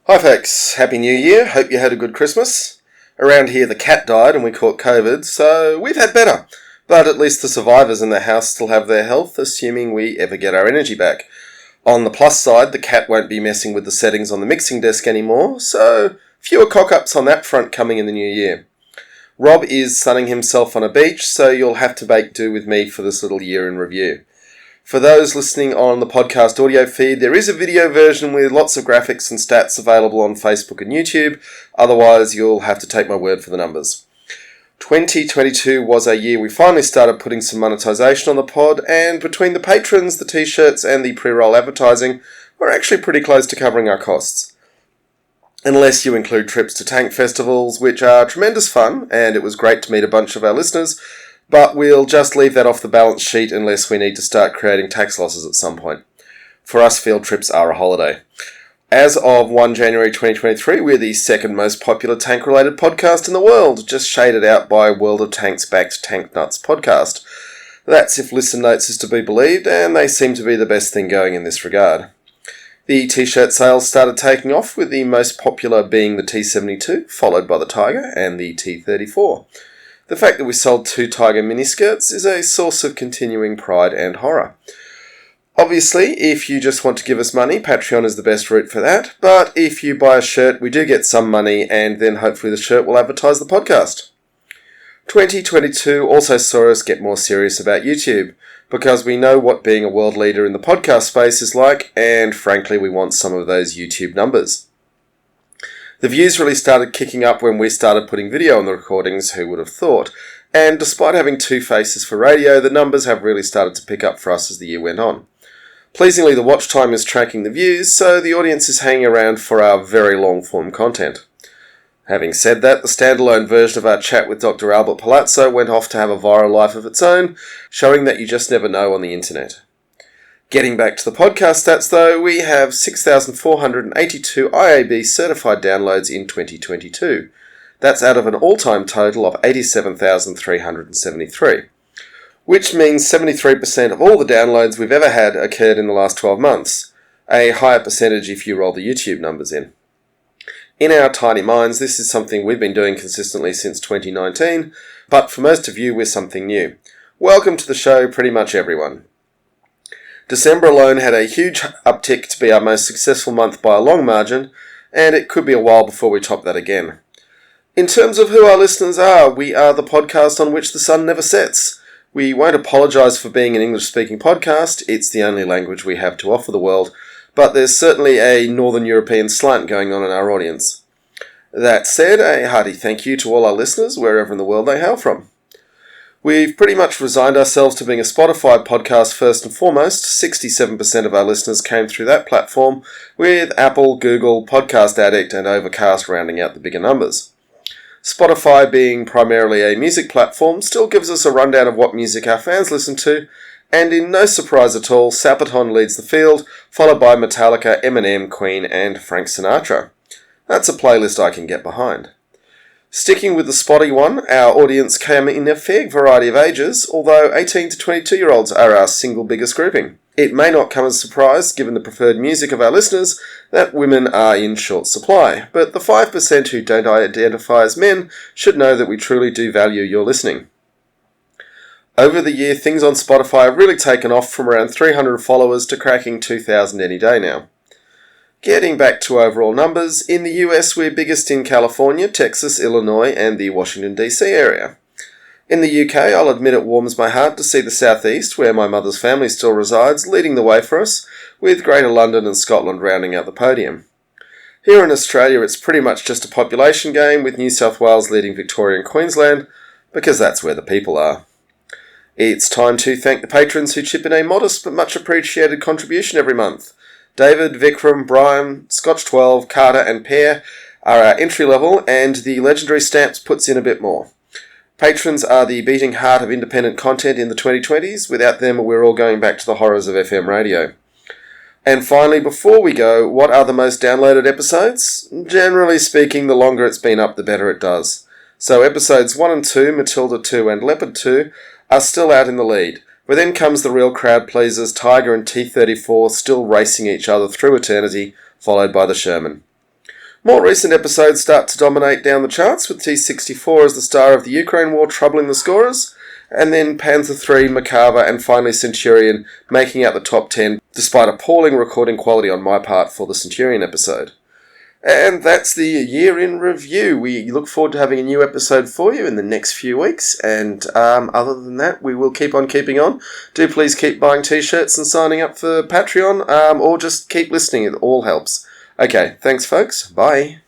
Hi folks, Happy New Year, hope you had a good Christmas. Around here the cat died and we caught COVID, so we've had better. But at least the survivors in the house still have their health, assuming we ever get our energy back. On the plus side, the cat won't be messing with the settings on the mixing desk anymore, so fewer cock-ups on that front coming in the new year. Rob is sunning himself on a beach, so you'll have to make do with me for this little year in review. For those listening on the podcast audio feed, there is a video version with lots of graphics and stats available on Facebook and YouTube. Otherwise, you'll have to take my word for the numbers. 2022 was a year we finally started putting some monetization on the pod, and between the patrons, the t-shirts, and the pre-roll advertising, we're actually pretty close to covering our costs. Unless you include trips to tank festivals, which are tremendous fun, and it was great to meet a bunch of our listeners, but we'll just leave that off the balance sheet unless we need to start creating tax losses at some point. For us, field trips are a holiday. As of 1 January 2023, we're the second most popular tank-related podcast in the world, just shaded out by World of Tanks-backed Tank Nuts podcast. That's if Listen Notes is to be believed, and they seem to be the best thing going in this regard. The t-shirt sales started taking off, with the most popular being the T72, followed by the Tiger and the T34. The fact that we sold 2 Tiger miniskirts is a source of continuing pride and horror. Obviously, if you just want to give us money, Patreon is the best route for that, but if you buy a shirt, we do get some money, and then hopefully the shirt will advertise the podcast. 2022 also saw us get more serious about YouTube, because we know what being a world leader in the podcast space is like, and frankly we want some of those YouTube numbers. The views really started kicking up when we started putting video on the recordings, who would have thought, and despite having 2 faces for radio, the numbers have really started to pick up for us as the year went on. Pleasingly, the watch time is tracking the views, so the audience is hanging around for our very long-form content. Having said that, the standalone version of our chat with Dr. Albert Palazzo went off to have a viral life of its own, showing that you just never know on the internet. Getting back to the podcast stats though, we have 6,482 IAB certified downloads in 2022. That's out of an all-time total of 87,373. Which means 73% of all the downloads we've ever had occurred in the last 12 months. A higher percentage if you roll the YouTube numbers in. In our tiny minds, this is something we've been doing consistently since 2019, but for most of you, we're something new. Welcome to the show, pretty much everyone. December alone had a huge uptick to be our most successful month by a long margin, and it could be a while before we top that again. In terms of who our listeners are, we are the podcast on which the sun never sets. We won't apologise for being an English-speaking podcast, it's the only language we have to offer the world, but there's certainly a Northern European slant going on in our audience. That said, a hearty thank you to all our listeners, wherever in the world they hail from. We've pretty much resigned ourselves to being a Spotify podcast first and foremost. 67% of our listeners came through that platform, with Apple, Google, Podcast Addict and Overcast rounding out the bigger numbers. Spotify, being primarily a music platform, still gives us a rundown of what music our fans listen to, and in no surprise at all, Sabaton leads the field, followed by Metallica, Eminem, Queen and Frank Sinatra. That's a playlist I can get behind. Sticking with the spotty one, our audience came in a fair variety of ages, although 18 to 22-year-olds are our single biggest grouping. It may not come as a surprise, given the preferred music of our listeners, that women are in short supply, but the 5% who don't identify as men should know that we truly do value your listening. Over the year, things on Spotify have really taken off, from around 300 followers to cracking 2,000 any day now. Getting back to overall numbers, in the US we're biggest in California, Texas, Illinois and the Washington DC area. In the UK, I'll admit it warms my heart to see the southeast, where my mother's family still resides, leading the way for us, with Greater London and Scotland rounding out the podium. Here in Australia it's pretty much just a population game, with New South Wales leading Victoria and Queensland, because that's where the people are. It's time to thank the patrons who chip in a modest but much appreciated contribution every month. David, Vikram, Brian, Scotch12, Carter and Pear are our entry level, and the legendary Stamps puts in a bit more. Patrons are the beating heart of independent content in the 2020s. Without them, we're all going back to the horrors of FM radio. And finally, before we go, what are the most downloaded episodes? Generally speaking, the longer it's been up, the better it does. So episodes 1 and 2, Matilda 2 and Leopard 2, are still out in the lead. But then comes the real crowd pleasers, Tiger and T-34 still racing each other through eternity, followed by the Sherman. More recent episodes start to dominate down the charts, with T-64 as the star of the Ukraine war troubling the scorers, and then Panzer III, Merkava, and finally Centurion making out the top 10, despite appalling recording quality on my part for the Centurion episode. And that's the year in review. We look forward to having a new episode for you in the next few weeks. And other than that, we will keep on keeping on. Do please keep buying t-shirts and signing up for Patreon, or just keep listening. It all helps. Okay, thanks folks. Bye.